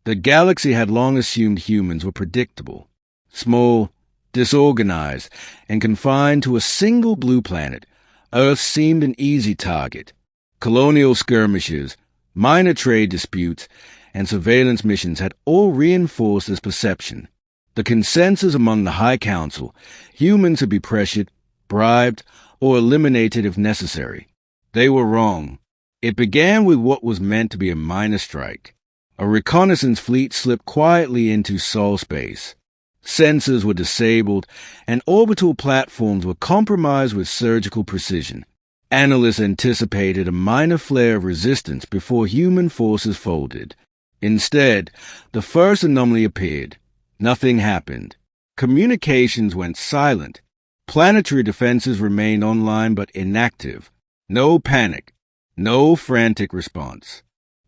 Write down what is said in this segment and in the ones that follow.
The galaxy had long assumed humans were predictable, small, disorganized, and confined to a single blue planet. Earth seemed an easy target. Colonial skirmishes, minor trade disputes, and surveillance missions had all reinforced this perception. The consensus among the High Council: humans would be pressured, bribed, or eliminated if necessary. They were wrong. It began with what was meant to be a minor strike. A reconnaissance fleet slipped quietly into Sol space. Sensors were disabled, and orbital platforms were compromised with surgical precision. Analysts anticipated a minor flare of resistance before human forces folded. Instead, the first anomaly appeared. Nothing happened. Communications went silent. Planetary defenses remained online but inactive. No panic. No frantic response.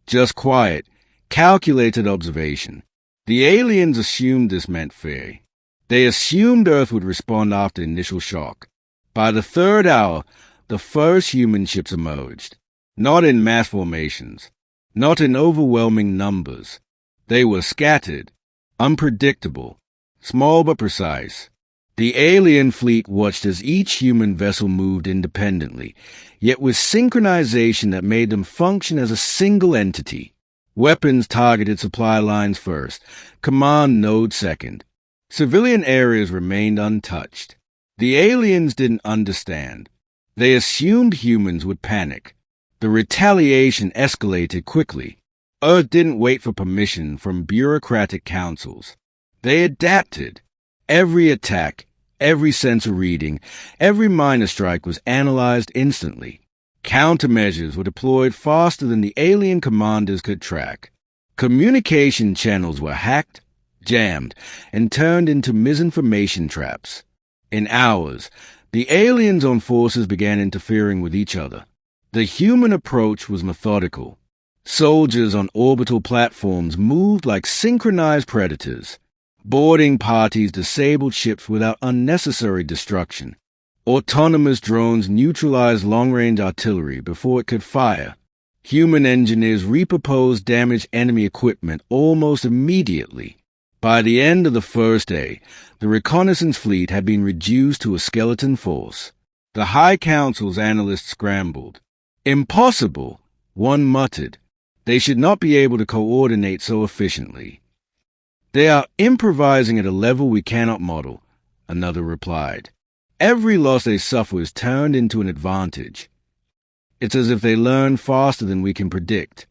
Just quiet, calculated observation. The aliens assumed this meant fear. They assumed Earth would respond after initial shock. By the third hour, the first human ships emerged. Not in mass formations. Not in overwhelming numbers. They were scattered, unpredictable, small but precise. The alien fleet watched as each human vessel moved independently, yet with synchronization that made them function as a single entity. Weapons targeted supply lines first, command nodes second. Civilian areas remained untouched. The aliens didn't understand. They assumed humans would panic. The retaliation escalated quickly. Earth didn't wait for permission from bureaucratic councils. They adapted. Every attack, every sensor reading, every minor strike was analyzed instantly. Countermeasures were deployed faster than the alien commanders could track. Communication channels were hacked, jammed, and turned into misinformation traps. In hours, the aliens on forces began interfering with each other. The human approach was methodical. Soldiers on orbital platforms moved like synchronized predators. Boarding parties disabled ships without unnecessary destruction. Autonomous drones neutralized long-range artillery before it could fire. Human engineers reproposed damaged enemy equipment almost immediately. By the end of the first day, the reconnaissance fleet had been reduced to a skeleton force. The High Council's analysts scrambled. "Impossible," one muttered. "They should not be able to coordinate so efficiently." "They are improvising at a level we cannot model," another replied. "Every loss they suffer is turned into an advantage. It's as if they learn faster than we can predict."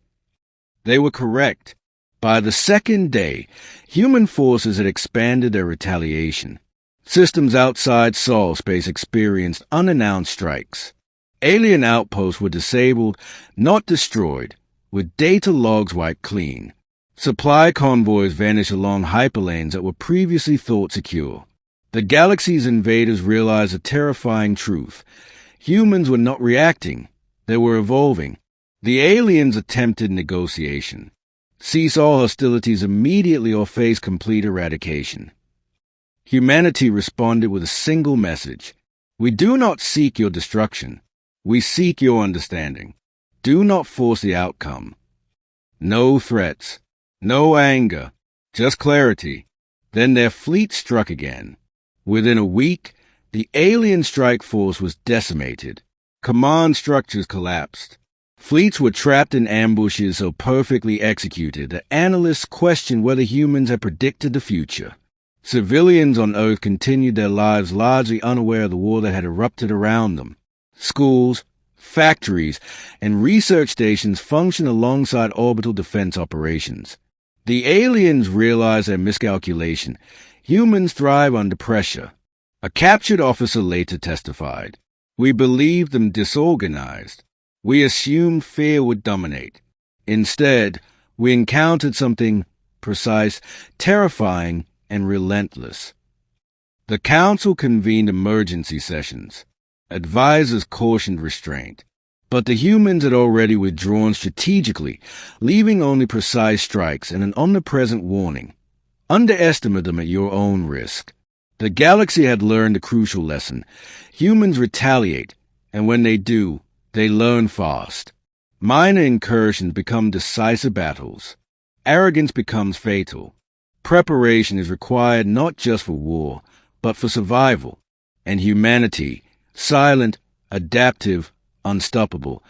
They were correct. By the second day, human forces had expanded their retaliation. Systems outside Sol space experienced unannounced strikes. Alien outposts were disabled, not destroyed, with data logs wiped clean. Supply convoys vanished along hyperlanes that were previously thought secure. The galaxy's invaders realized a terrifying truth. Humans were not reacting. They were evolving. The aliens attempted negotiation. Cease all hostilities immediately or face complete eradication. Humanity responded with a single message. "We do not seek your destruction. We seek your understanding. Do not force the outcome." No threats. No anger. Just clarity. Then their fleet struck again. Within a week, the alien strike force was decimated. Command structures collapsed. Fleets were trapped in ambushes so perfectly executed that analysts questioned whether humans had predicted the future. Civilians on Earth continued their lives largely unaware of the war that had erupted around them. Schools, factories, and research stations functioned alongside orbital defense operations. The aliens realized their miscalculation. Humans thrive under pressure. A captured officer later testified, "We believed them disorganized. We assumed fear would dominate. Instead, we encountered something precise, terrifying, and relentless." The Council convened emergency sessions. Advisors cautioned restraint. But the humans had already withdrawn strategically, leaving only precise strikes and an omnipresent warning. Underestimate them at your own risk. The galaxy had learned a crucial lesson. Humans retaliate, and when they do, they learn fast. Minor incursions become decisive battles. arrogance becomes fatal. Preparation is required not just for war, but for survival. And humanity, silent, adaptive, unstoppable,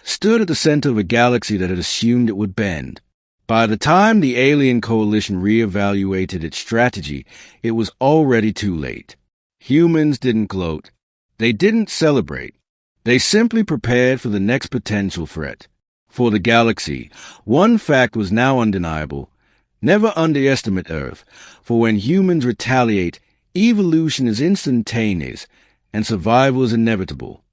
stood at the center of a galaxy that had assumed it would bend. By the time the alien coalition reevaluated its strategy, it was already too late. Humans didn't gloat. They didn't celebrate. They simply prepared for the next potential threat. For the galaxy, one fact was now undeniable. Never underestimate Earth, for when humans retaliate, evolution is instantaneous and survival is inevitable.